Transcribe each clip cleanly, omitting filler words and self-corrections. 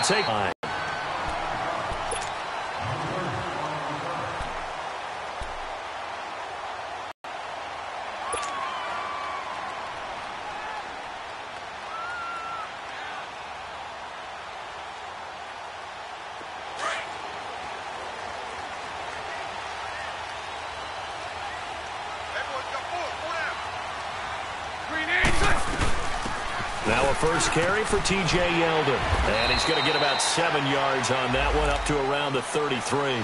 take. Now a first carry for T.J. Yeldon. And he's going to get about 7 yards on that one, up to around the 33.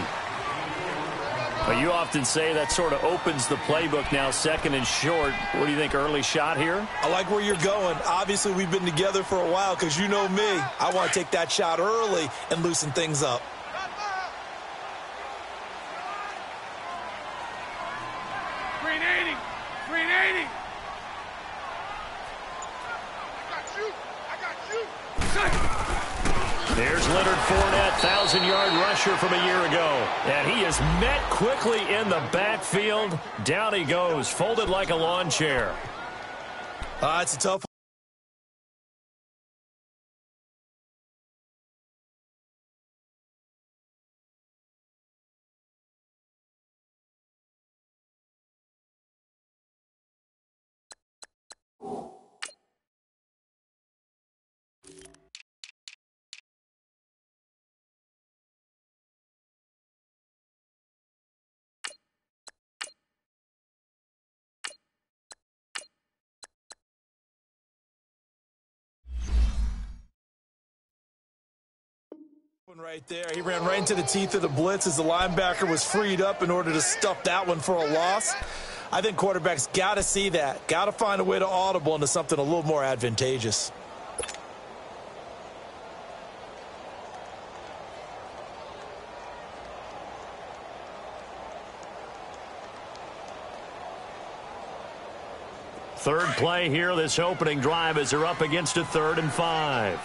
But you often say that sort of opens the playbook now, second and short. What do you think, early shot here? I like where you're going. Obviously, we've been together for a while because you know me. I want to take that shot early and loosen things up. There's Leonard Fournette, 1,000-yard rusher from a year ago. And he is met quickly in the backfield. Down he goes, folded like a lawn chair. It's a tough right there. He ran right into the teeth of the blitz as the linebacker was freed up in order to stuff that one for a loss. I think quarterbacks got to see that. Got to find a way to audible into something a little more advantageous. Third play here, this opening drive, as they're up against a 3rd and 5.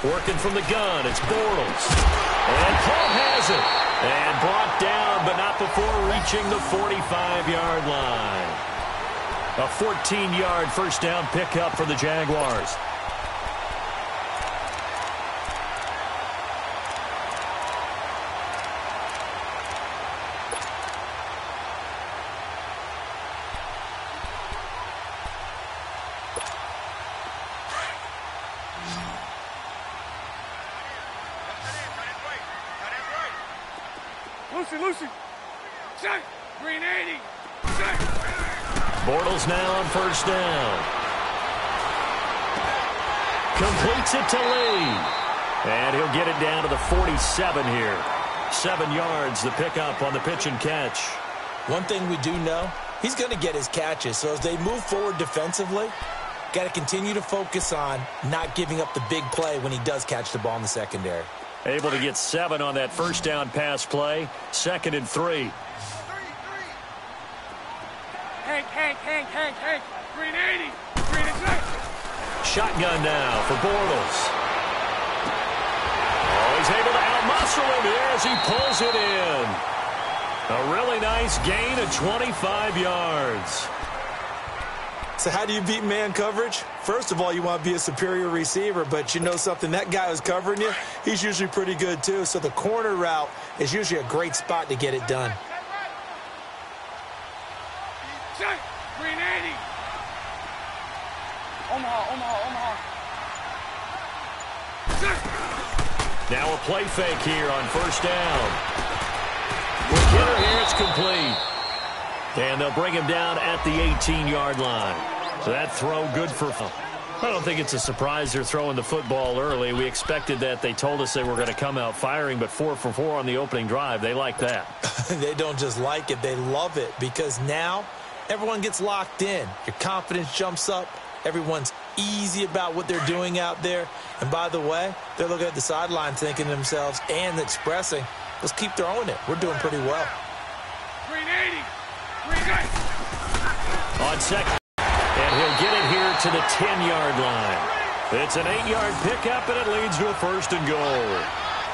Working from the gun, it's Bortles. And Paul has it. And brought down, but not before reaching the 45-yard line. A 14-yard first down pickup for the Jaguars. Bortles now on first down. Completes it to Lee. And he'll get it down to the 47 here. 7 yards, the pickup on the pitch and catch. One thing we do know, he's going to get his catches. So as they move forward defensively, got to continue to focus on not giving up the big play when he does catch the ball in the secondary. Able to get 7 on that first down pass play. 2nd and 3. Hank. 380. 380. Shotgun now for Bortles. Oh, he's able to outmuscle him here as he pulls it in. A really nice gain of 25 yards. So how do you beat man coverage? First of all, you want to be a superior receiver, but you know something, that guy who's covering you, he's usually pretty good too. So the corner route is usually a great spot to get it done. 380. Omaha. Now a play fake here on first down. With Kidder here, it's complete. And they'll bring him down at the 18-yard line. So that throw good for... I don't think it's a surprise they're throwing the football early. We expected that. They told us they were going to come out firing, but 4 for 4 on the opening drive. They like that. They don't just like it. They love it because now everyone gets locked in. Your confidence jumps up. Everyone's easy about what they're doing out there. And by the way, they're looking at the sideline thinking to themselves and expressing, let's keep throwing it. We're doing pretty well. 380. 380. On second. And he'll get it here to the 10-yard line. It's an 8-yard pickup, and it leads to a 1st and goal.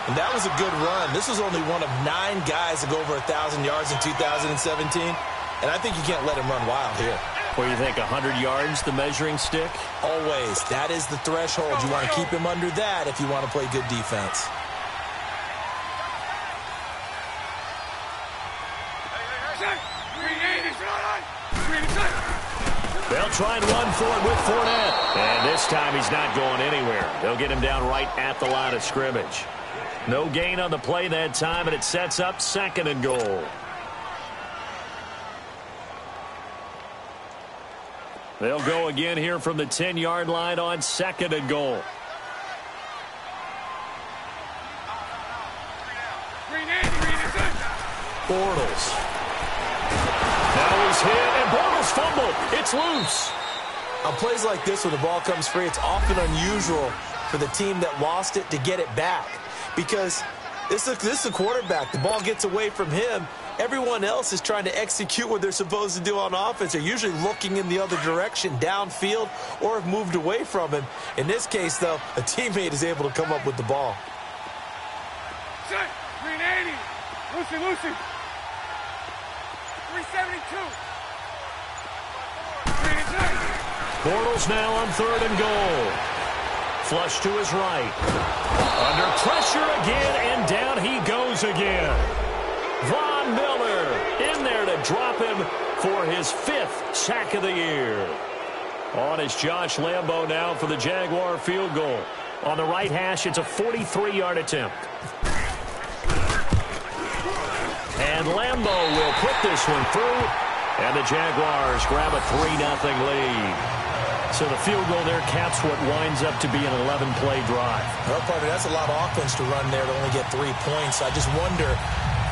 And that was a good run. This was only one of 9 guys to go over 1,000 yards in 2017. And I think you can't let him run wild here. Where you think 100 yards, the measuring stick? Always. That is the threshold. You want to keep him under that if you want to play good defense. They'll try and run for it with Fournette. And this time he's not going anywhere. They'll get him down right at the line of scrimmage. No gain on the play that time, and it sets up 2nd and goal. They'll go again here from the 10-yard line on 2nd and goal. Bortles. Now he's hit, and Bortles fumbled. It's loose. On plays like this, when the ball comes free, it's often unusual for the team that lost it to get it back. Because this is a quarterback. The ball gets away from him. Everyone else is trying to execute what they're supposed to do on offense. They're usually looking in the other direction, downfield, or have moved away from him. In this case, though, a teammate is able to come up with the ball. Set. 380. Lucy. 372. Bortles now on 3rd and goal. Flush to his right. Under pressure again, and down he goes again. Von Miller in there to drop him for his 5th sack of the year. On is Josh Lambo now for the Jaguar field goal. On the right hash, it's a 43-yard attempt. And Lambo will put this one through, and the Jaguars grab a 3-0 lead. So the field goal there caps what winds up to be an 11-play drive. Well, partner, that's a lot of offense to run there to only get 3 points. I just wonder,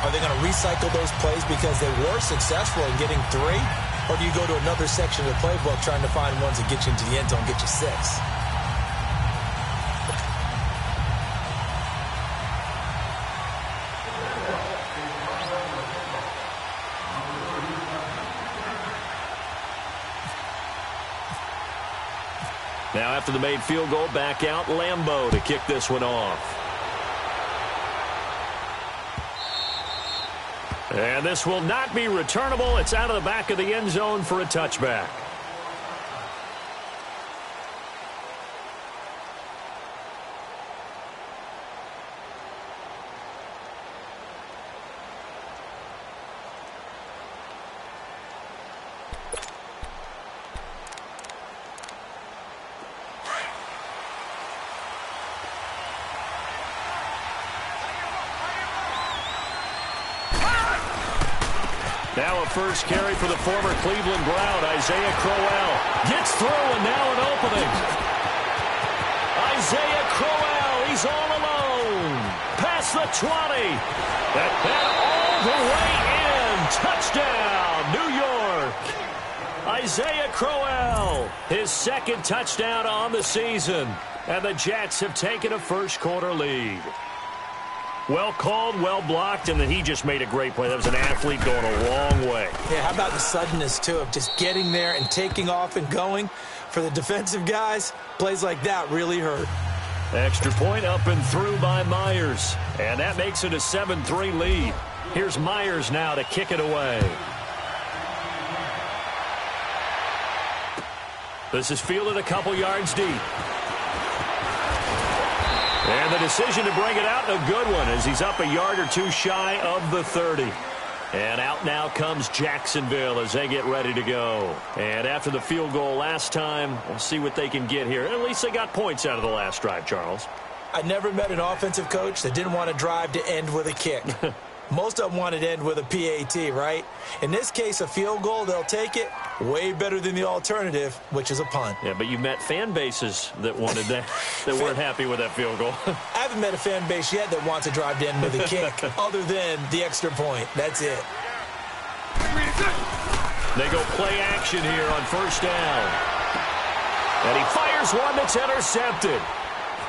are they going to recycle those plays because they were successful in getting 3? Or do you go to another section of the playbook trying to find ones that get you into the end zone, get you 6? Now after the made field goal, back out Lambo to kick this one off. And this will not be returnable. It's out of the back of the end zone for a touchback. Now a first carry for the former Cleveland Brown, Isaiah Crowell. Gets through, and now an opening. Isaiah Crowell, he's all alone. Past the 20. And all the way in. Touchdown, New York. Isaiah Crowell, his 2nd touchdown on the season. And the Jets have taken a first-quarter lead. Well called, well blocked, and then he just made a great play. That was an athlete going a long way. Yeah, how about the suddenness, too, of just getting there and taking off and going? For the defensive guys, plays like that really hurt. Extra point up and through by Myers. And that makes it a 7-3 lead. Here's Myers now to kick it away. This is fielded a couple yards deep. And the decision to bring it out, a good one, as he's up a yard or 2 shy of the 30. And out now comes Jacksonville as they get ready to go. And after the field goal last time, we'll see what they can get here. At least they got points out of the last drive, Charles. I never met an offensive coach that didn't want to drive to end with a kick. Most of them wanted to end with a PAT, right? In this case, a field goal, they'll take it. Way better than the alternative, which is a punt. Yeah, but you met fan bases that wanted that, that weren't happy with that field goal. I haven't met a fan base yet that wants to drive to end with a kick, other than the extra point. That's it. They go play action here on first down. And he fires one that's intercepted.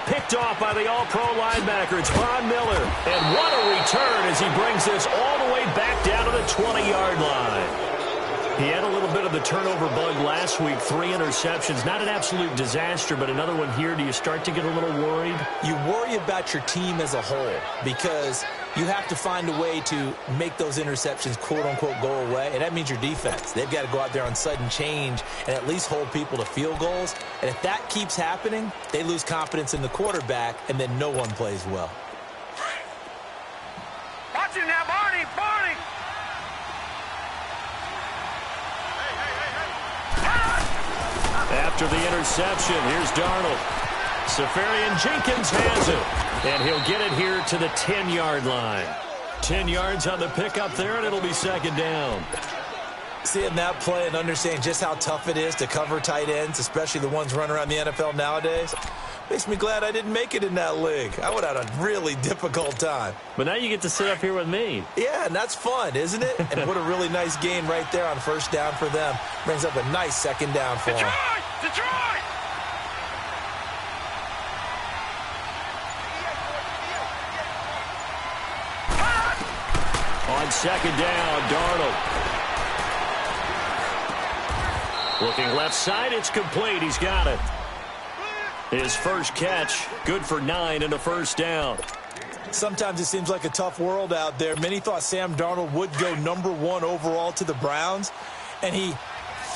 Picked off by the all-pro linebacker. It's Von Miller. And what a return as he brings this all the way back down to the 20-yard line. He had a little bit of the turnover bug last week. 3 interceptions. Not an absolute disaster, but another one here. Do you start to get a little worried? You worry about your team as a whole because you have to find a way to make those interceptions, quote-unquote, go away, and that means your defense. They've got to go out there on sudden change and at least hold people to field goals. And if that keeps happening, they lose confidence in the quarterback, and then no one plays well. Watch him now, Barney! Barney! After the interception, here's Darnold. Safarian Jenkins has it, and he'll get it here to the 10-yard line. 10 yards on the pickup there, and it'll be second down. Seeing that play and understanding just how tough it is to cover tight ends, especially the ones running around the NFL nowadays, makes me glad I didn't make it in that league. I would have had a really difficult time. But now you get to sit up here with me. Yeah, and that's fun, isn't it? And what a really nice gain right there on first down for them. Brings up a nice second down for them. Detroit! On second down, Darnold. Looking left side, it's complete. He's got it. His first catch, good for 9 and a first down. Sometimes it seems like a tough world out there. Many thought Sam Darnold would go #1 overall to the Browns, and he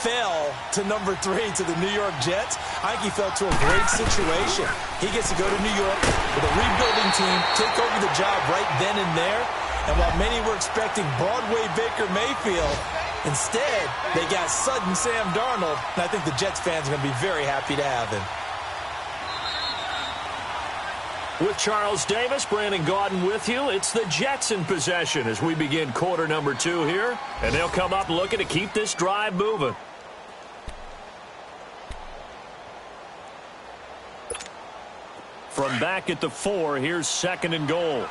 fell to #3 to the New York Jets. I think he fell to a great situation. He gets to go to New York with a rebuilding team, take over the job right then and there. And while many were expecting Broadway Baker Mayfield, instead, they got sudden Sam Darnold, and I think the Jets fans are going to be very happy to have him. With Charles Davis, Brandon Gaudin with you. It's the Jets in possession as we begin quarter number 2 here. And they'll come up looking to keep this drive moving. From back at the 4, here's second and goal.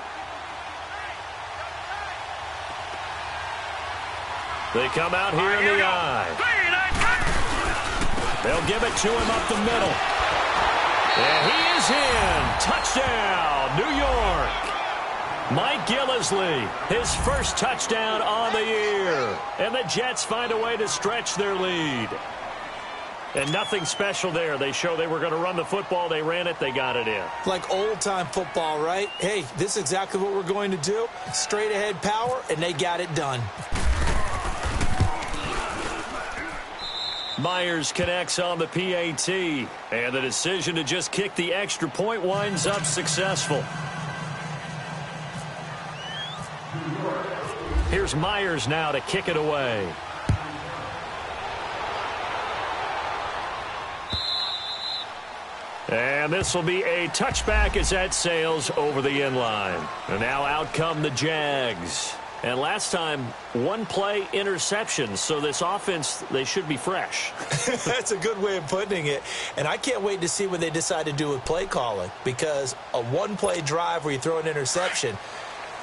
They come out here in the eye. They'll give it to him up the middle. And he is in. Touchdown, New York. Mike Gillislee, his first touchdown on the year. And the Jets find a way to stretch their lead. And nothing special there. They show they were going to run the football. They ran it. They got it in. Like old-time football, right? Hey, this is exactly what we're going to do. Straight-ahead power, and they got it done. Myers connects on the PAT, and the decision to just kick the extra point winds up successful. Here's Myers now to kick it away. And this will be a touchback as that sails over the end line. And now out come the Jags. And last time, one play interception, so this offense, they should be fresh. That's a good way of putting it. And I can't wait to see what they decide to do with play calling, because a one-play drive where you throw an interception,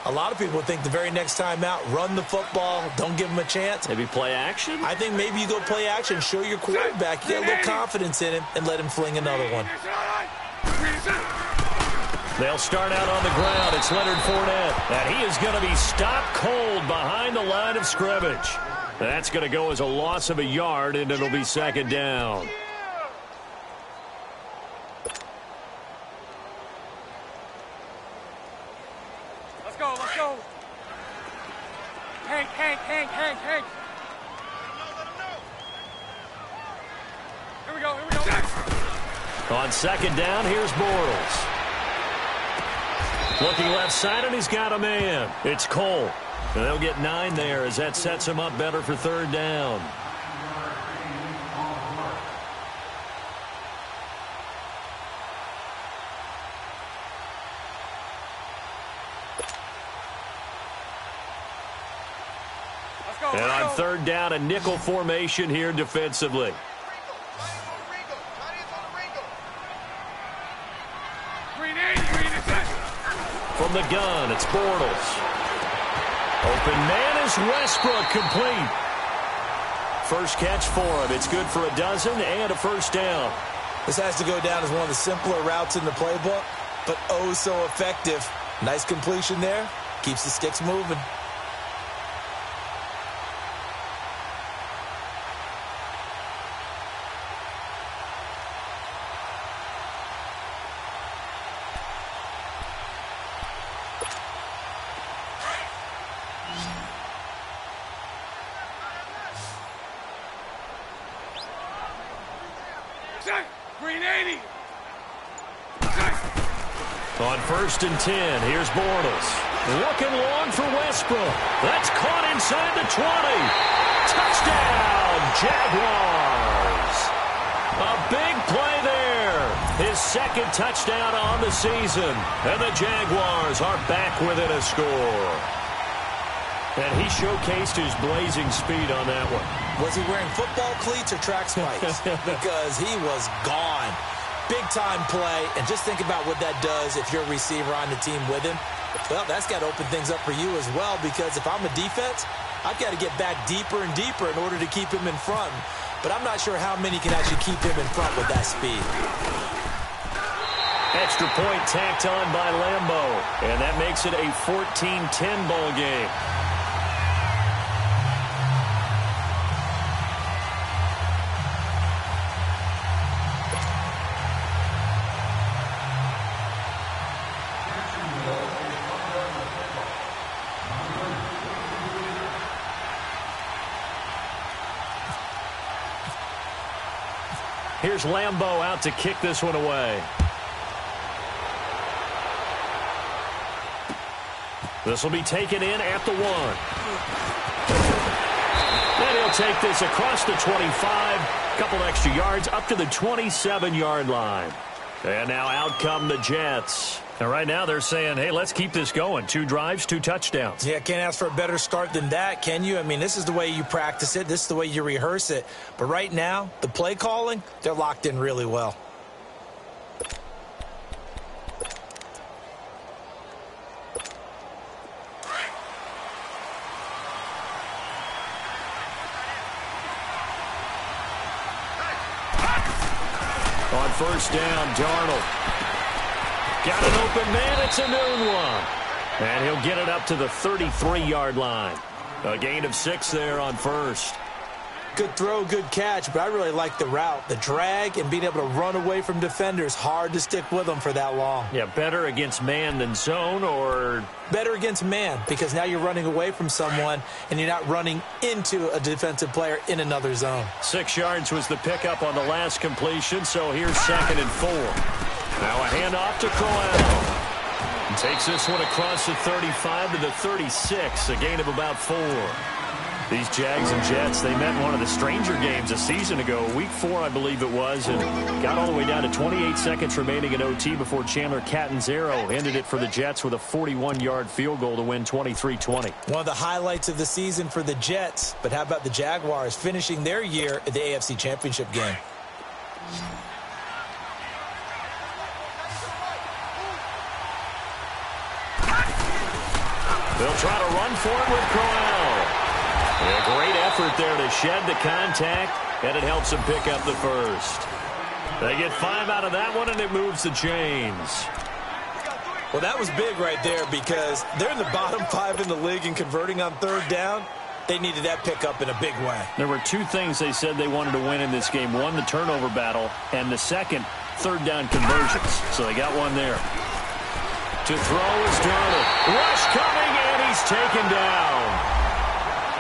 a lot of people think the very next time out, run the football, don't give them a chance. Maybe play action? I think maybe you go play action, show your quarterback, you get a little confidence in him, and let him fling another one. They'll start out on the ground. It's Leonard Fournette. And he is going to be stopped cold behind the line of scrimmage. That's going to go as a loss of a yard, and it'll be second down. Let's go, let's go. Hank. Here we go. On second down, here's Bortles. Looking left side, and he's got a man. It's Cole. And they'll get 9 there as that sets him up better for third down. And on third down, a nickel formation here defensively. From the gun, it's Bortles. Open man is Westbrook, complete. First catch for him. It's good for a dozen and a first down. This has to go down as one of the simpler routes in the playbook, but oh so effective. Nice completion there. Keeps the sticks moving. Green 80. On 1st and 10, here's Bortles. Looking long for Westbrook. That's caught inside the 20. Touchdown, Jaguars. A big play there. His second touchdown on the season. And the Jaguars are back within a score. And he showcased his blazing speed on that one. Was he wearing football cleats or track spikes? Because he was gone. Big-time play, and just think about what that does if you're a receiver on the team with him. Well, that's got to open things up for you as well, because if I'm a defense, I've got to get back deeper and deeper in order to keep him in front. But I'm not sure how many can actually keep him in front with that speed. Extra point tacked on by Lambo, and that makes it a 14-10 ball game. Here's Lambo out to kick this one away. This will be taken in at the 1. And he'll take this across the 25. Couple extra yards up to the 27-yard line. And now out come the Jets. And right now they're saying, hey, let's keep this going. 2 drives, 2 touchdowns. Yeah, can't ask for a better start than that, can you? I mean, this is the way you practice it. This is the way you rehearse it. But right now, the play calling, they're locked in really well. On 1st down, Darnold. Got an open man. It's a noon one. And he'll get it up to the 33-yard line. A gain of 6 there on 1st. Good throw, good catch, but I really like the route. The drag and being able to run away from defenders. Hard to stick with them for that long. Yeah, better against man than zone, or? Better against man, because now you're running away from someone and you're not running into a defensive player in another zone. 6 yards was the pickup on the last completion, so here's 2nd and 4. Now a handoff to Crowell. Takes this one across the 35 to the 36, a gain of about 4. These Jags and Jets, they met in one of the stranger games a season ago, week 4, I believe it was, and got all the way down to 28 seconds remaining in OT before Chandler Catanzaro ended it for the Jets with a 41-yard field goal to win 23-20. One of the highlights of the season for the Jets, but how about the Jaguars finishing their year at the AFC Championship game? They'll try to run for it with Crowell. A great effort there to shed the contact, and it helps them pick up the first. They get 5 out of that one, and it moves the chains. Well, that was big right there because they're in the bottom 5 in the league and converting on 3rd down. They needed that pickup in a big way. There were 2 things they said they wanted to win in this game. One, the turnover battle, and the second, 3rd down conversions. So they got one there. To throw is Darnold. Rush coming, and he's taken down.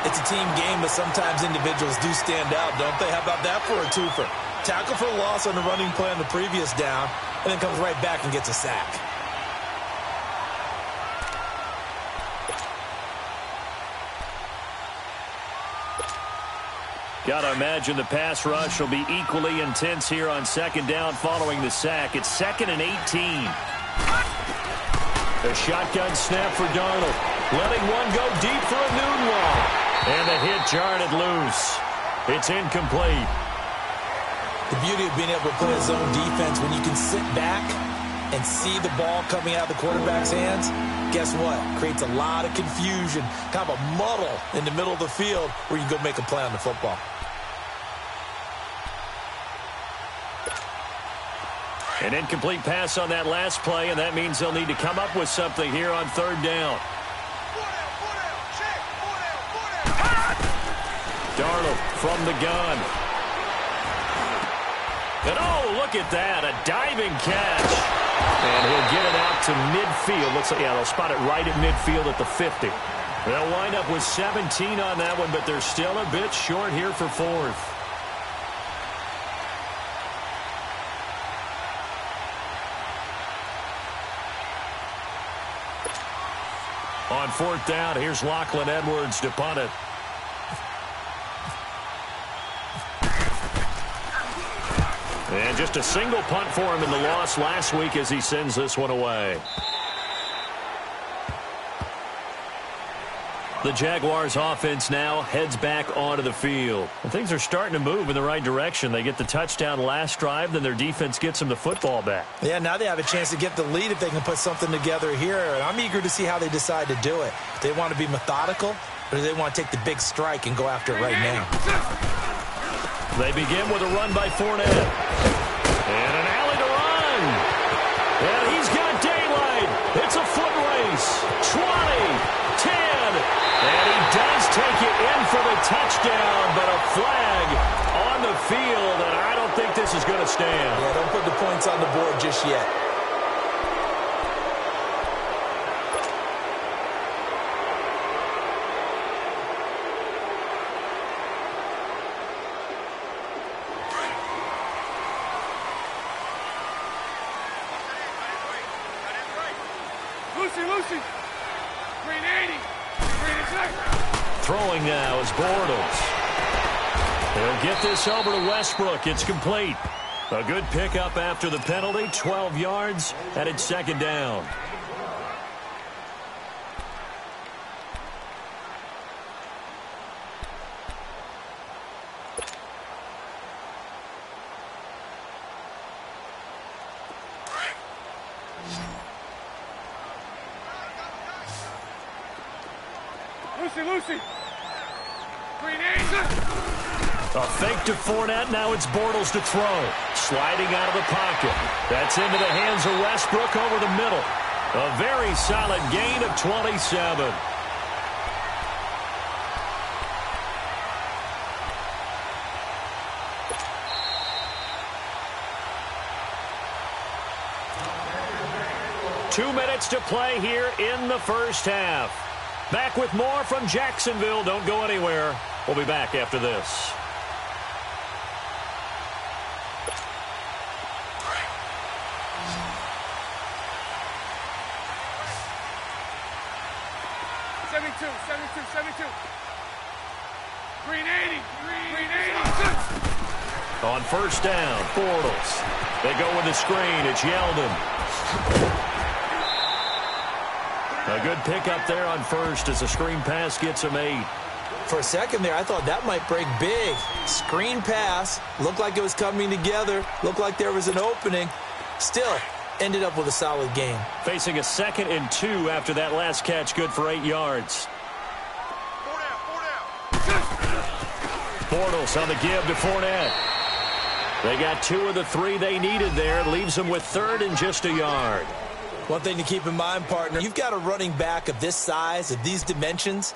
It's a team game, but sometimes individuals do stand out, don't they? How about that for a twofer? Tackle for a loss on the running play on the previous down, and then comes right back and gets a sack. Got to imagine the pass rush will be equally intense here on 2nd down following the sack. It's 2nd and 18. A shotgun snap for Darnold. Letting one go deep for a noon one. And the hit jarred it loose. It's incomplete. The beauty of being able to play a zone defense when you can sit back and see the ball coming out of the quarterback's hands, guess what? Creates a lot of confusion, kind of a muddle in the middle of the field where you can go make a play on the football. An incomplete pass on that last play, and that means they'll need to come up with something here on 3rd down. Darnold from the gun. And oh, look at that, a diving catch. And he'll get it out to midfield. Looks like, yeah, they'll spot it right at midfield at the 50. They'll wind up with 17 on that one, but they're still a bit short here for 4th. on 4th down. Here's Lachlan Edwards to punt it. And just a single punt for him in the loss last week as he sends this one away. The Jaguars offense now heads back onto the field. And things are starting to move in the right direction. They get the touchdown last drive, then their defense gets them the football back. Yeah, now they have a chance to get the lead if they can put something together here. And I'm eager to see how they decide to do it. Do they want to be methodical, or do they want to take the big strike and go after it right now? They begin with a run by Fournette. And an alley to run. And he's got daylight. It's a foot race. 20, 10. And he does take it in for the touchdown, but a flag on the field, and I don't think this is going to stand. Yeah, don't put the points on the board just yet. Lucy. 380. Throwing now is Bortles. He'll get this over to Westbrook. It's complete. A good pickup after the penalty. 12 yards, and it's 2nd down. Lucy. 380. A fake to Fournette. Now it's Bortles to throw. Sliding out of the pocket. That's into the hands of Westbrook over the middle. A very solid gain of 27. Two minutes to play here in the first half. Back with more from Jacksonville. Don't go anywhere. We'll be back after this. On 1st down, Bortles. They go with the screen. It's Yeldon. A good pickup there on 1st as a screen pass gets him 8. For a second there, I thought that might break big. Screen pass. Looked like it was coming together. Looked like there was an opening. Still, ended up with a solid game. Facing a 2nd and 2 after that last catch. Good for 8 yards. Bortles on the give to Fournette. They got 2 of the 3 they needed there. Leaves them with 3rd and just a yard. One thing to keep in mind, partner, you've got a running back of this size, of these dimensions.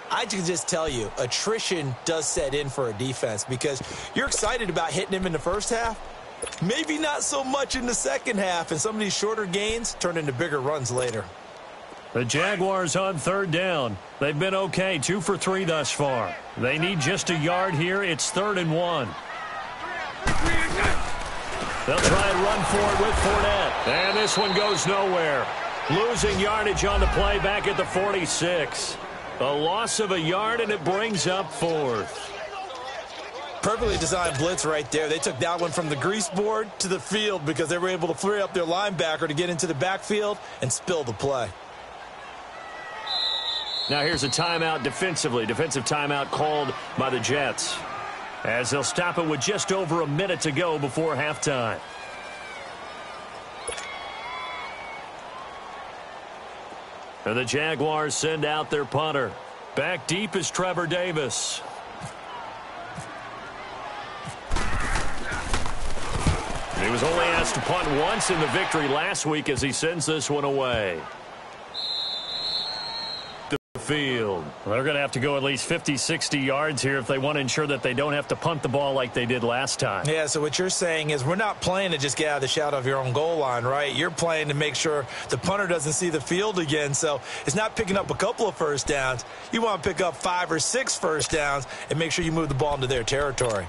I can just tell you, attrition does set in for a defense because you're excited about hitting him in the first half. Maybe not so much in the second half, and some of these shorter gains turn into bigger runs later. The Jaguars on 3rd down. They've been okay, 2 for 3 thus far. They need just a yard here. It's 3rd and 1. They'll try and run for it with Fournette. And this one goes nowhere. Losing yardage on the play back at the 46. A loss of a yard, and it brings up 4th. Perfectly designed blitz right there. They took that one from the grease board to the field because they were able to free up their linebacker to get into the backfield and spill the play. Now here's a timeout defensively. Defensive timeout called by the Jets, as they'll stop it with just over a minute to go before halftime. And the Jaguars send out their punter. Back deep is Trevor Davis. He was only asked to punt once in the victory last week as he sends this one away. Field. They're going to have to go at least 50, 60 yards here if they want to ensure that they don't have to punt the ball like they did last time. Yeah, so what you're saying is we're not playing to just get out of the shadow of your own goal line, right? You're playing to make sure the punter doesn't see the field again. So it's not picking up a couple of first downs. You want to pick up 5 or 6 first downs and make sure you move the ball into their territory.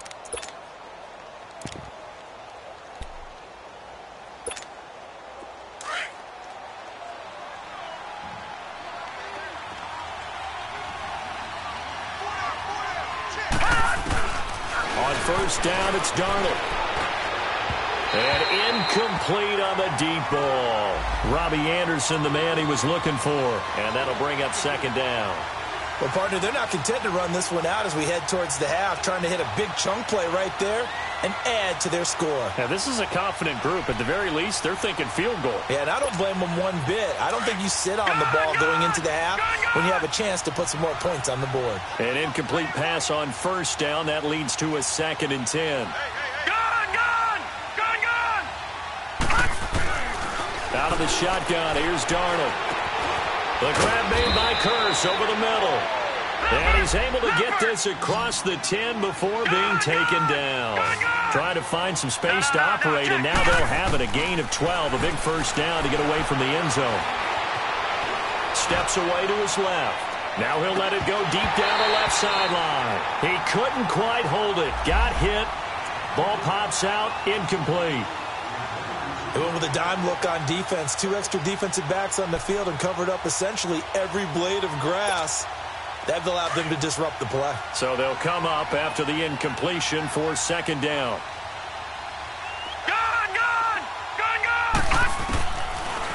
On first down, it's Darnold. And incomplete on the deep ball. Robbie Anderson, the man he was looking for. And that'll bring up second down. Well, partner, they're not content to run this one out as we head towards the half, trying to hit a big chunk play right there and add to their score. Now, this is a confident group. At the very least, they're thinking field goal. Yeah, and I don't blame them one bit. I don't think you sit on the ball going into the half when you have a chance to put some more points on the board. An incomplete pass on first down. That leads to a 2nd and 10. Out of the shotgun, here's Darnold. The grab made by Curse over the middle. And he's able to get this across the 10 before being taken down. Trying to find some space to operate, and now they'll have it. A gain of 12, a big first down to get away from the end zone. Steps away to his left. Now he'll let it go deep down the left sideline. He couldn't quite hold it. Got hit. Ball pops out, incomplete. They went with a dime look on defense. 2 extra defensive backs on the field and covered up essentially every blade of grass. That allowed them to disrupt the play. So they'll come up after the incompletion for second down.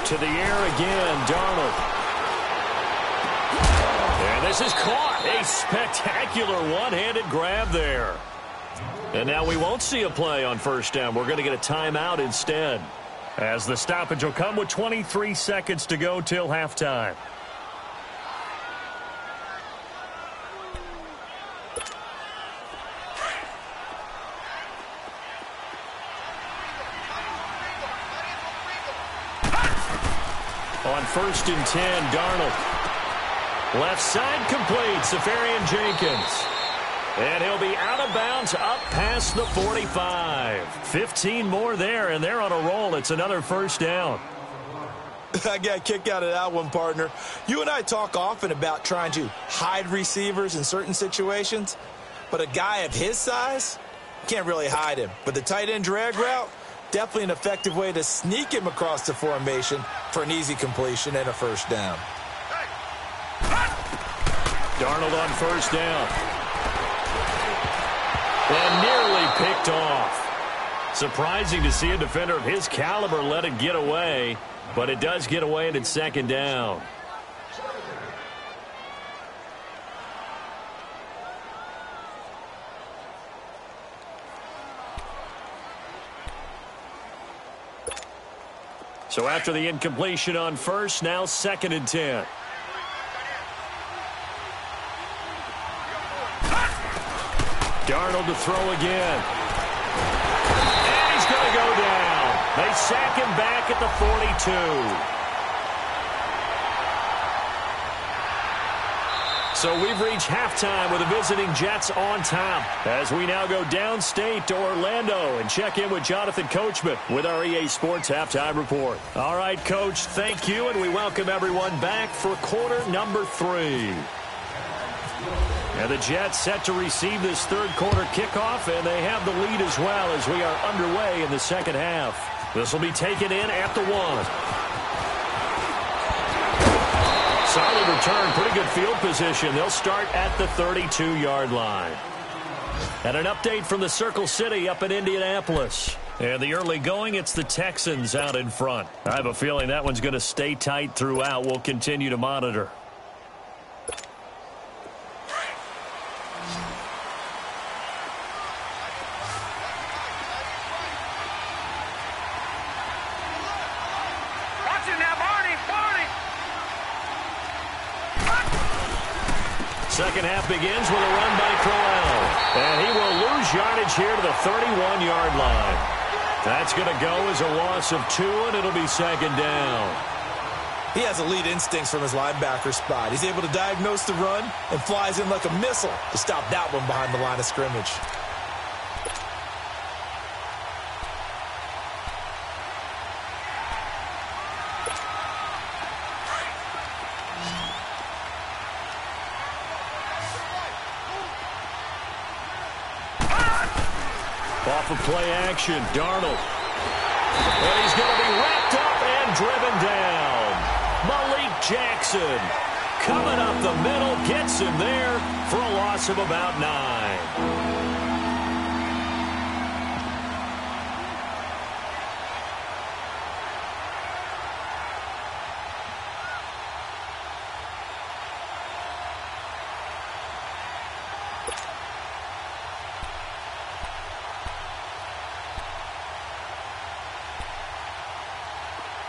To the air again, Darnold. And this is caught. A spectacular one-handed grab there. And now we won't see a play on first down. We're going to get a timeout instead, as the stoppage will come with 23 seconds to go till halftime. On 1st and 10, Darnold. Left side complete, Safarian Jenkins. And he'll be out of bounds up past the 45. 15 more there, and they're on a roll. It's another first down. I got a kick out of that one, partner. You and I talk often about trying to hide receivers in certain situations, but a guy of his size can't really hide him. But the tight end drag route, definitely an effective way to sneak him across the formation for an easy completion and a first down. Darnold on first down. And nearly picked off. Surprising to see a defender of his caliber let it get away, but it does get away and it's second down. So after the incompletion on first, now 2nd and 10. Darnold to throw again. And he's going to go down. They sack him back at the 42. So we've reached halftime with the visiting Jets on top, as we now go downstate to Orlando and check in with Jonathan Coachman with our EA Sports Halftime Report. All right, Coach, thank you, and we welcome everyone back for quarter number 3. And the Jets set to receive this third quarter kickoff, and they have the lead as well as we are underway in the second half. This will be taken in at the 1. Solid return, pretty good field position. They'll start at the 32-yard line. And an update from the Circle City up in Indianapolis. And the early going, it's the Texans out in front. I have a feeling that one's going to stay tight throughout. We'll continue to monitor. Second half begins with a run by Crowell. And he will lose yardage here to the 31-yard line. That's going to go as a loss of 2, and it'll be second down. He has elite instincts from his linebacker spot. He's able to diagnose the run and flies in like a missile to stop that one behind the line of scrimmage. Off of play action, Darnold. And he's going to be wrapped up and driven down. Malik Jackson coming up the middle, gets him there for a loss of about 9.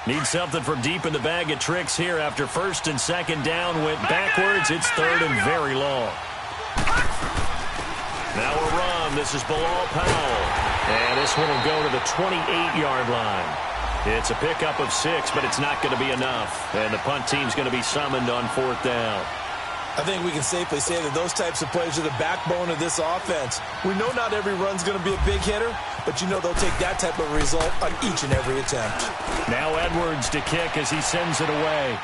Need something from deep in the bag of tricks here after first and second down went backwards. It's third and very long. Now a run. This is Bilal Powell. And this one will go to the 28-yard line. It's a pickup of 6, but it's not going to be enough. And the punt team's going to be summoned on fourth down. I think we can safely say that those types of plays are the backbone of this offense. We know not every run's going to be a big hitter, but you know they'll take that type of result on each and every attempt. Now Edwards to kick as he sends it away.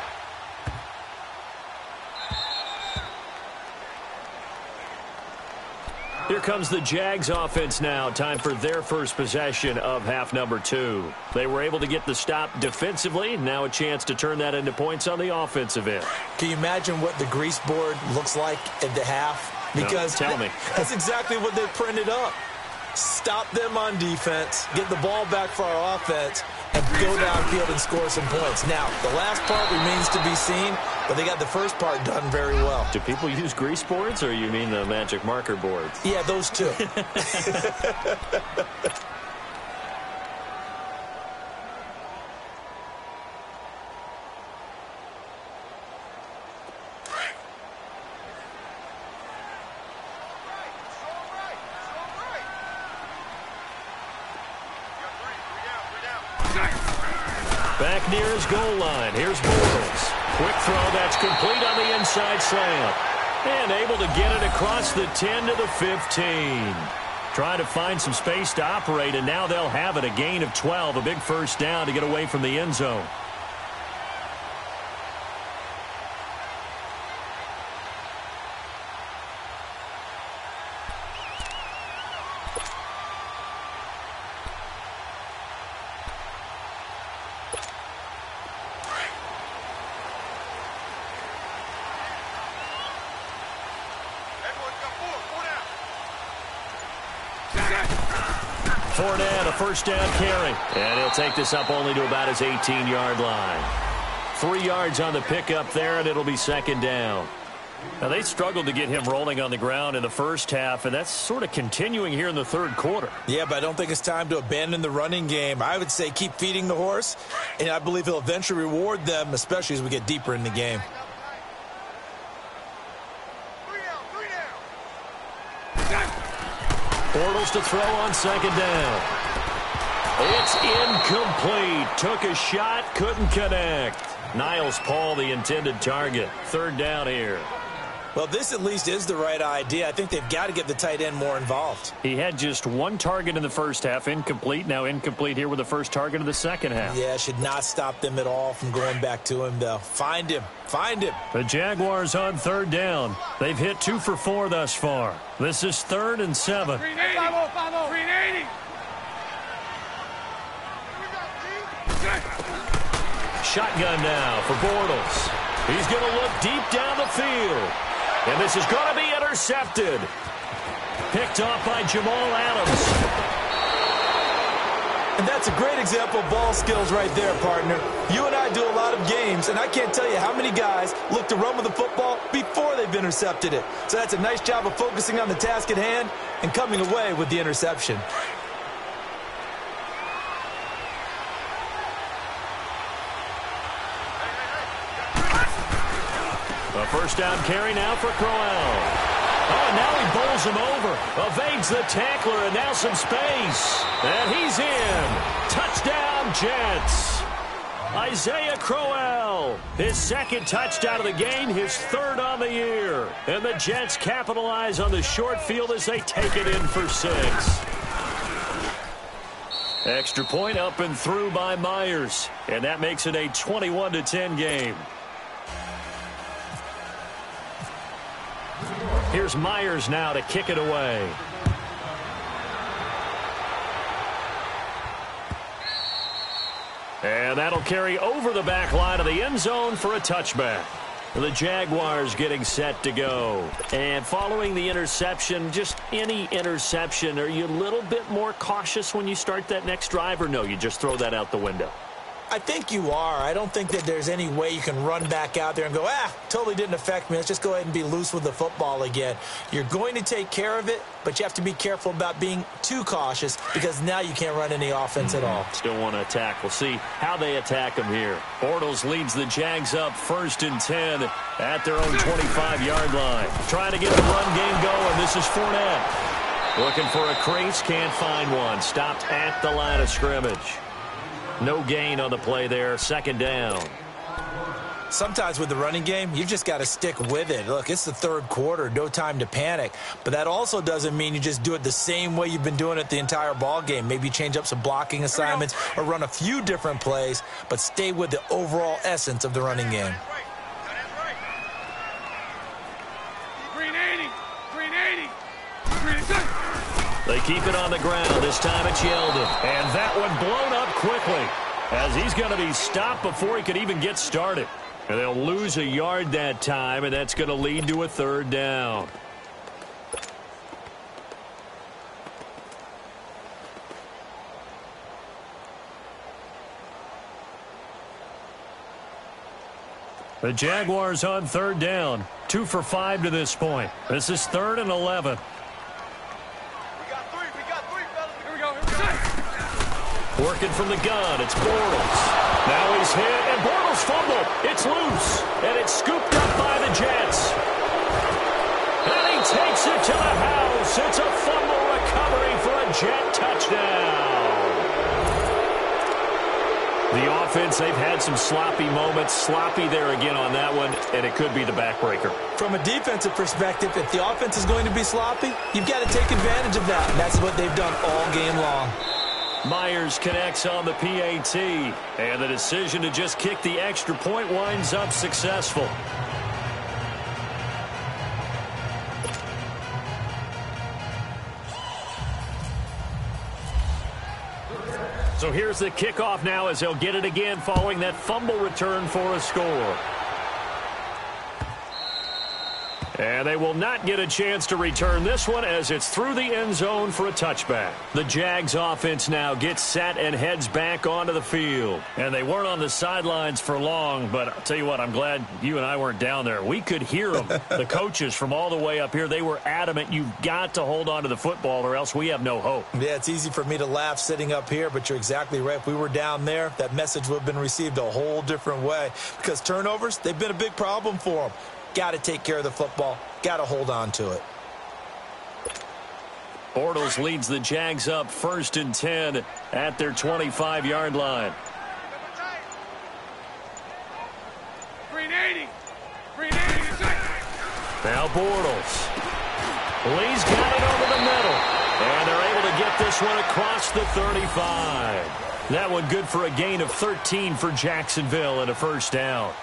Here comes the Jags offense now. Time for their first possession of half number 2. They were able to get the stop defensively. Now a chance to turn that into points on the offensive end. Can you imagine what the grease board looks like at the half? Because no, tell me. That's exactly what they printed up. Stop them on defense, get the ball back for our offense, and go downfield and score some points. Now, the last part remains to be seen, but they got the first part done very well. Do people use grease boards, or you mean the magic marker boards? Yeah, those two. Back near his goal line. Here's Bortles. Quick throw that's complete on the inside slant. And able to get it across the 10 to the 15. Trying to find some space to operate, and now they'll have it. A gain of 12, a big first down to get away from the end zone. Fournette, a first down carry. And he'll take this up only to about his 18-yard line. 3 yards on the pickup there, and it'll be second down. Now, they struggled to get him rolling on the ground in the first half, and that's sort of continuing here in the third quarter. Yeah, but I don't think it's time to abandon the running game. I would say keep feeding the horse, and I believe he'll eventually reward them, especially as we get deeper in the game. Bortles to throw on second down. It's incomplete. Took a shot, couldn't connect. Niles Paul, the intended target. Third down here. Well, this at least is the right idea. I think they've got to get the tight end more involved. He had just 1 target in the first half, incomplete. Now incomplete here with the first target of the second half. Yeah, should not stop them at all from going back to him, though. Find him. Find him. The Jaguars on third down. They've hit 2 for 4 thus far. This is 3rd and 7. 380. Shotgun now for Bortles. He's going to look deep down the field. And this is going to be intercepted. Picked off by Jamal Adams. And that's a great example of ball skills right there, partner. You and I do a lot of games, and I can't tell you how many guys look to run with the football before they've intercepted it. So that's a nice job of focusing on the task at hand and coming away with the interception. A first down carry now for Crowell. Oh, and now he bowls him over. Evades the tackler, and now some space. And he's in. Touchdown, Jets. Isaiah Crowell, his 2nd touchdown of the game, his 3rd on the year. And the Jets capitalize on the short field as they take it in for 6. Extra point up and through by Myers. And that makes it a 21-10 game. Here's Myers now to kick it away. And that'll carry over the back line of the end zone for a touchback. The Jaguars getting set to go. And following the interception, just any interception, are you a little bit more cautious when you start that next drive, or no, you just throw that out the window? I think you are. I don't think that there's any way you can run back out there and go, totally didn't affect me. Let's just go ahead and be loose with the football again. You're going to take care of it, but you have to be careful about being too cautious because now you can't run any offense at all. Still want to attack. We'll see how they attack them here. Bortles leads the Jags up 1st and 10 at their own 25-yard line. Trying to get the run game going. This is Fournette. Looking for a crease, can't find one. Stopped at the line of scrimmage. No gain on the play there, 2nd down. Sometimes with the running game, you've just got to stick with it. Look, it's the 3rd quarter, no time to panic. But that also doesn't mean you just do it the same way you've been doing it the entire ball game. Maybe change up some blocking assignments or run a few different plays, but stay with the overall essence of the running game. Green 80. Green 80. Green 80. They keep it on the ground. This time it's Yeldon. And that one blown up quickly as he's going to be stopped before he could even get started. And they'll lose a yard that time, and that's going to lead to a 3rd down. The Jaguars on 3rd down. 2 for 5 to this point. This is 3rd and 11. Working from the gun, it's Bortles. Now he's hit, and Bortles fumbled. It's loose, and it's scooped up by the Jets. And he takes it to the house. It's a fumble recovery for a Jet touchdown. The offense, they've had some sloppy moments. Sloppy there again on that one, and it could be the backbreaker. From a defensive perspective, if the offense is going to be sloppy, you've got to take advantage of that. And that's what they've done all game long. Myers connects on the PAT, and the decision to just kick the extra point winds up successful. So here's the kickoff now as they'll get it again following that fumble return for a score. And they will not get a chance to return this one as it's through the end zone for a touchback. The Jags offense now gets set and heads back onto the field. And they weren't on the sidelines for long, but I'll tell you what, I'm glad you and I weren't down there. We could hear them. The coaches from all the way up here, they were adamant, you've got to hold on to the football or else we have no hope. Yeah, it's easy for me to laugh sitting up here, but you're exactly right. If we were down there, that message would have been received a whole different way because turnovers, they've been a big problem for them. Got to take care of the football. Got to hold on to it. Bortles leads the Jags up 1st and 10 at their 25-yard line. Green 80. Green 80. Now Bortles. Lee's got it over the middle. And they're able to get this one across the 35. That one good for a gain of 13 for Jacksonville and a 1st down.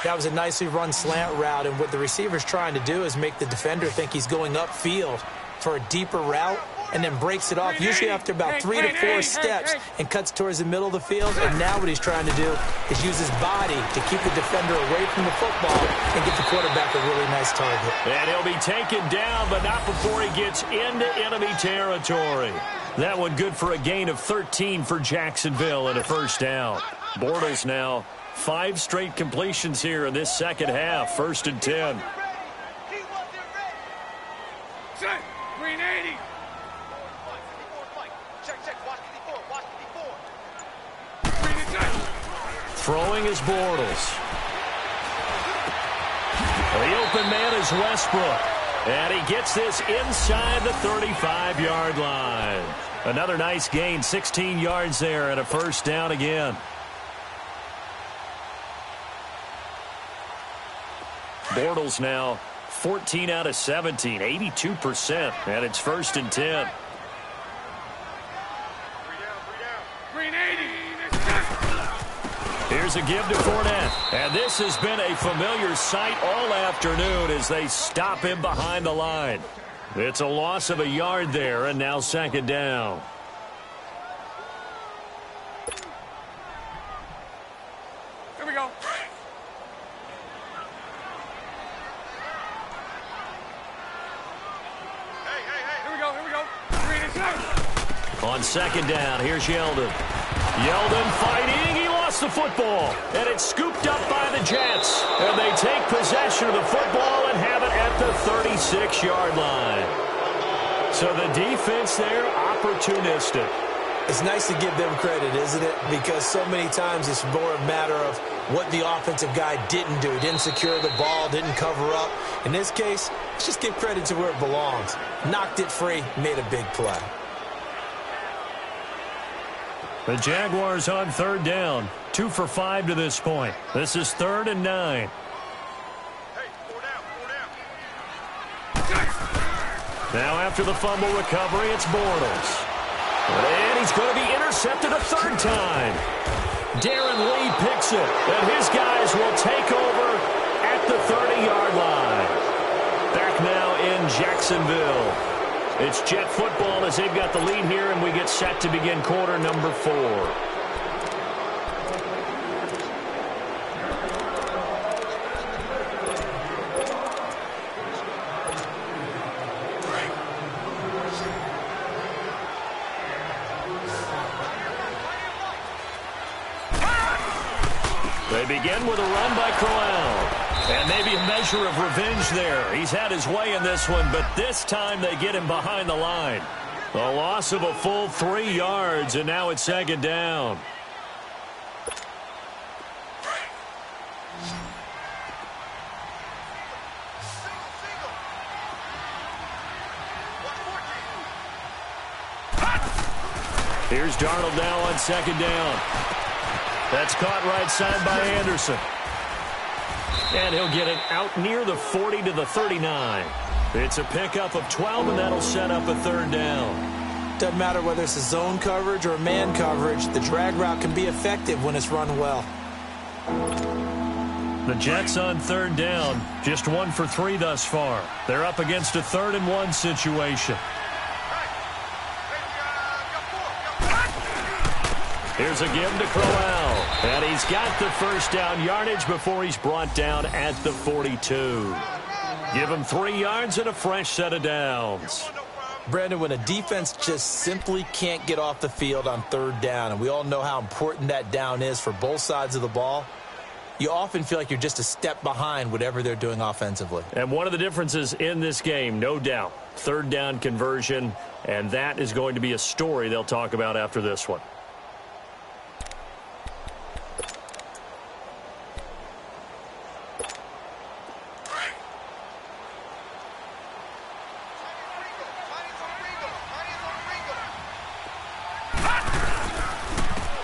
That was a nicely run slant route, and what the receiver's trying to do is make the defender think he's going upfield for a deeper route and then breaks it off, usually after about 3 to 4 steps, and cuts towards the middle of the field. And now what he's trying to do is use his body to keep the defender away from the football and get the quarterback a really nice target. And he'll be taken down, but not before he gets into enemy territory. That one good for a gain of 13 for Jacksonville and a 1st down. Bortles now 5 straight completions here in this second half. 1st and 10. Set. Green 80. Throwing is Bortles. The open man is Westbrook. And he gets this inside the 35-yard line. Another nice gain, 16 yards there and a 1st down again. Bortles now 14 out of 17, 82%, and it's 1st and 10. Green 80. Here's a give to Fournette, and this has been a familiar sight all afternoon as they stop him behind the line. It's a loss of a yard there, and now 2nd down. Here we go. On 2nd down, here's Yeldon. Yeldon fighting. gets the football, and it's scooped up by the Jets. And they take possession of the football and have it at the 36-yard line. So the defense there, opportunistic. It's nice to give them credit, isn't it? Because so many times it's more a matter of what the offensive guy didn't do. He didn't secure the ball, didn't cover up. In this case, let's just give credit to where it belongs. Knocked it free, made a big play. The Jaguars on third down. 2 for 5 to this point. This is 3rd and 9. Now after the fumble recovery, it's Bortles. And he's going to be intercepted a third time. Darren Lee picks it, and his guys will take over at the 30-yard line. Back now in Jacksonville. It's Jet football as they've got the lead here, and we get set to begin quarter number 4. They begin with a run by Crowell. And maybe a measure of revenge there. He's had his way in this one, but this time they get him behind the line. A loss of a full 3 yards, and now it's 2nd down. Here's Darnold now on 2nd down. That's caught right side by Anderson. And he'll get it out near the 40 to the 39. It's a pickup of 12, and that'll set up a 3rd down. Doesn't matter whether it's a zone coverage or a man coverage. The drag route can be effective when it's run well. The Jets on 3rd down. Just 1 for 3 thus far. They're up against a 3rd and 1 situation. Here's a give to Crowell. And he's got the first down yardage before he's brought down at the 42. Give him 3 yards and a fresh set of downs. Brandon, when a defense just simply can't get off the field on 3rd down, and we all know how important that down is for both sides of the ball, you often feel like you're just a step behind whatever they're doing offensively. And one of the differences in this game, no doubt, 3rd down conversion, and that is going to be a story they'll talk about after this one.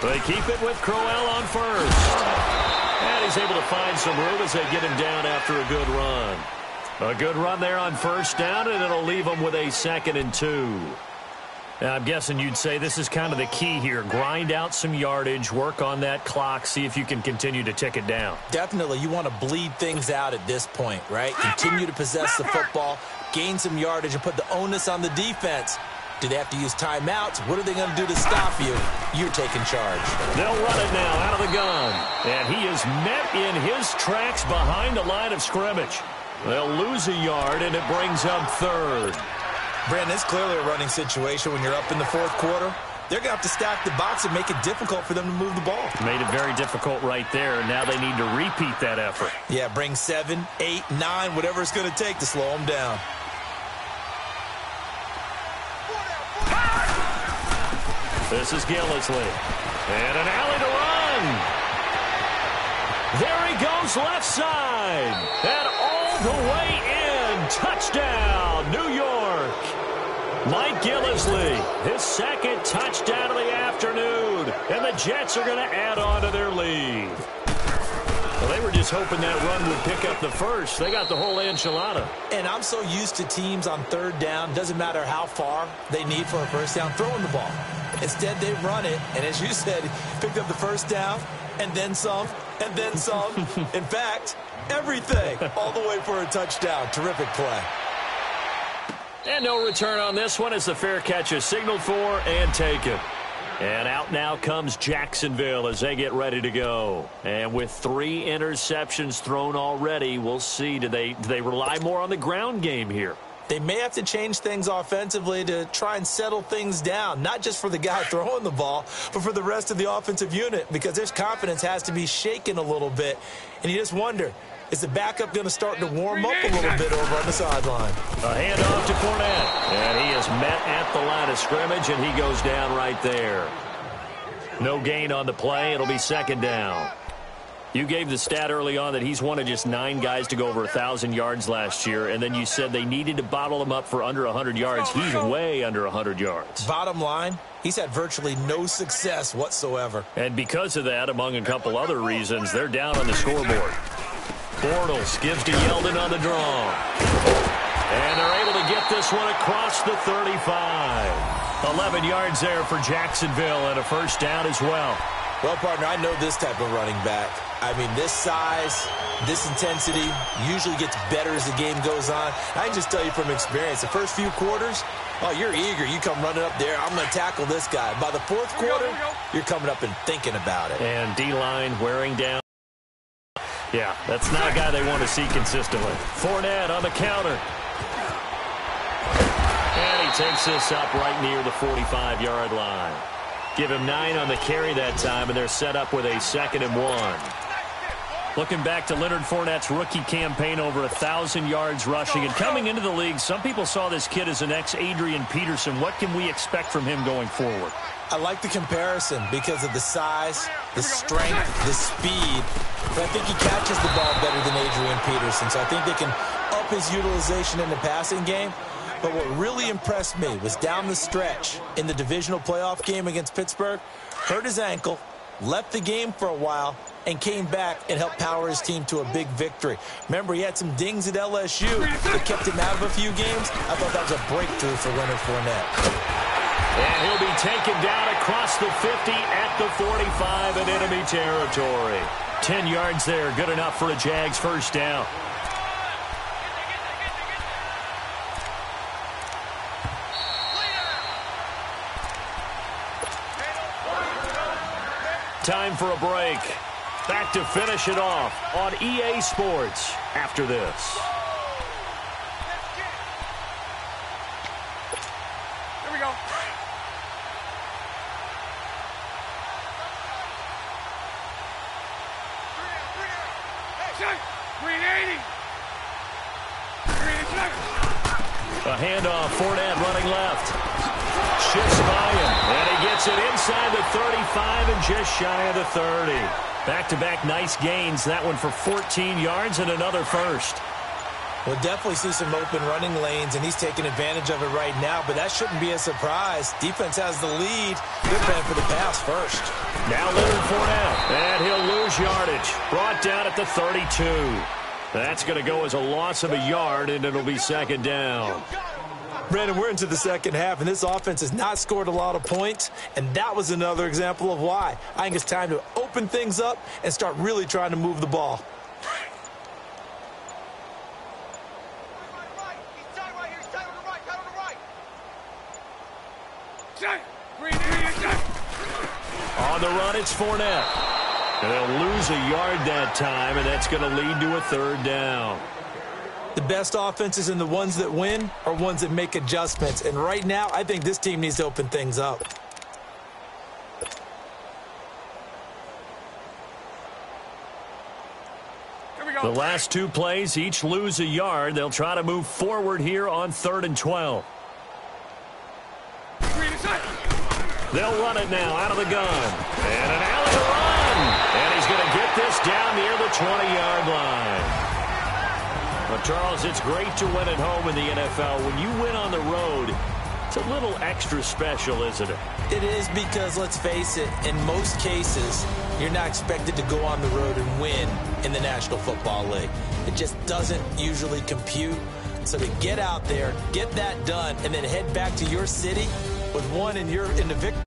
They keep it with Crowell on first. And he's able to find some room as they get him down after a good run. A good run there on 1st down, and it'll leave them with a 2nd and 2. Now, I'm guessing you'd say this is kind of the key here. Grind out some yardage, work on that clock, see if you can continue to tick it down. Definitely. You want to bleed things out at this point, right? Continue to possess the football, gain some yardage, and put the onus on the defense. Do they have to use timeouts? What are they going to do to stop you? You're taking charge. They'll run it now out of the gun. And he is met in his tracks behind the line of scrimmage. They'll lose a yard, and it brings up 3rd. Brandon, it's clearly a running situation when you're up in the 4th quarter. They're going to have to stack the box and make it difficult for them to move the ball. Made it very difficult right there. Now they need to repeat that effort. Yeah, bring 7, 8, 9, whatever it's going to take to slow them down. This is Gillisley. And an alley to run. There he goes left side. And all the way in. Touchdown, New York. Mike Gillisley, his 2nd touchdown of the afternoon. And the Jets are going to add on to their lead. Well, they were just hoping that run would pick up the first. They got the whole enchilada. And I'm so used to teams on 3rd down, doesn't matter how far they need for a 1st down, throwing the ball. Instead, they run it, and as you said, picked up the 1st down, and then some, and then some. In fact, everything, all the way for a touchdown. Terrific play. And no return on this one as the fair catch is signaled for and taken. And out now comes Jacksonville as they get ready to go. And with 3 interceptions thrown already, we'll see. Do they rely more on the ground game here? They may have to change things offensively to try and settle things down, not just for the guy throwing the ball, but for the rest of the offensive unit, because their confidence has to be shaken a little bit. And you just wonder, is the backup going to start to warm up a little bit over on the sideline? A handoff to Fournette, and he is met at the line of scrimmage, and he goes down right there. No gain on the play. It'll be second down. You gave the stat early on that he's one of just 9 guys to go over 1,000 yards last year, and then you said they needed to bottle him up for under 100 yards. He's way under 100 yards. Bottom line, he's had virtually no success whatsoever. And because of that, among a couple other reasons, they're down on the scoreboard. Bortles gives to Yeldon on the draw. And they're able to get this one across the 35. 11 yards there for Jacksonville and a first down as well. Well, partner, I know this type of running back. I mean, this size, this intensity usually gets better as the game goes on. I can just tell you from experience, the first few quarters, oh, you're eager. You come running up there, I'm going to tackle this guy. By the fourth quarter, you're coming up and thinking about it. And D-line wearing down. Yeah, that's not a guy they want to see consistently. Fournette on the counter. And he takes this up right near the 45-yard line. Give him 9 on the carry that time, and they're set up with a 2nd and 1. Looking back to Leonard Fournette's rookie campaign, over 1,000 yards rushing. And coming into the league, some people saw this kid as an ex-Adrian Peterson. What can we expect from him going forward? I like the comparison because of the size, the strength, the speed. But I think he catches the ball better than Adrian Peterson. So I think they can up his utilization in the passing game. But what really impressed me was down the stretch in the divisional playoff game against Pittsburgh, hurt his ankle, left the game for a while, and came back and helped power his team to a big victory. Remember, he had some dings at LSU that kept him out of a few games. I thought that was a breakthrough for Leonard Fournette. And he'll be taken down across the 50 at the 45 in enemy territory. 10 yards there, good enough for a Jags first down. Time for a break. Back to finish it off on EA Sports after this. Here we go. Set. Green 80. Green and set. A handoff, Fournette running left. Shifts by him, and he gets it inside the 35 and just shy of the 30. Back-to-back nice gains. That one for 14 yards and another first. We'll definitely see some open running lanes, and he's taking advantage of it right now, but that shouldn't be a surprise. Defense has the lead. They're playing for the pass first. Now Leonard Fournette, and he'll lose yardage. Brought down at the 32. That's going to go as a loss of a yard, and it'll be second down. Brandon, we're into the second half, and this offense has not scored a lot of points, and that was another example of why. I think it's time to open things up and start really trying to move the ball. On the run, it's Fournette. And they'll lose a yard that time, and that's going to lead to a third down. The best offenses and the ones that win are ones that make adjustments. And right now, I think this team needs to open things up. Here we go. The last 2 plays each lose a yard. They'll try to move forward here on 3rd and 12. Green and set. They'll run it now out of the gun. And an alley run. And he's going to get this down near the 20-yard line. Well, Charles, it's great to win at home in the NFL. When you win on the road, it's a little extra special, isn't it? It is because, let's face it, in most cases, you're not expected to go on the road and win in the National Football League. It just doesn't usually compute. So to get out there, get that done, and then head back to your city with one in the victory.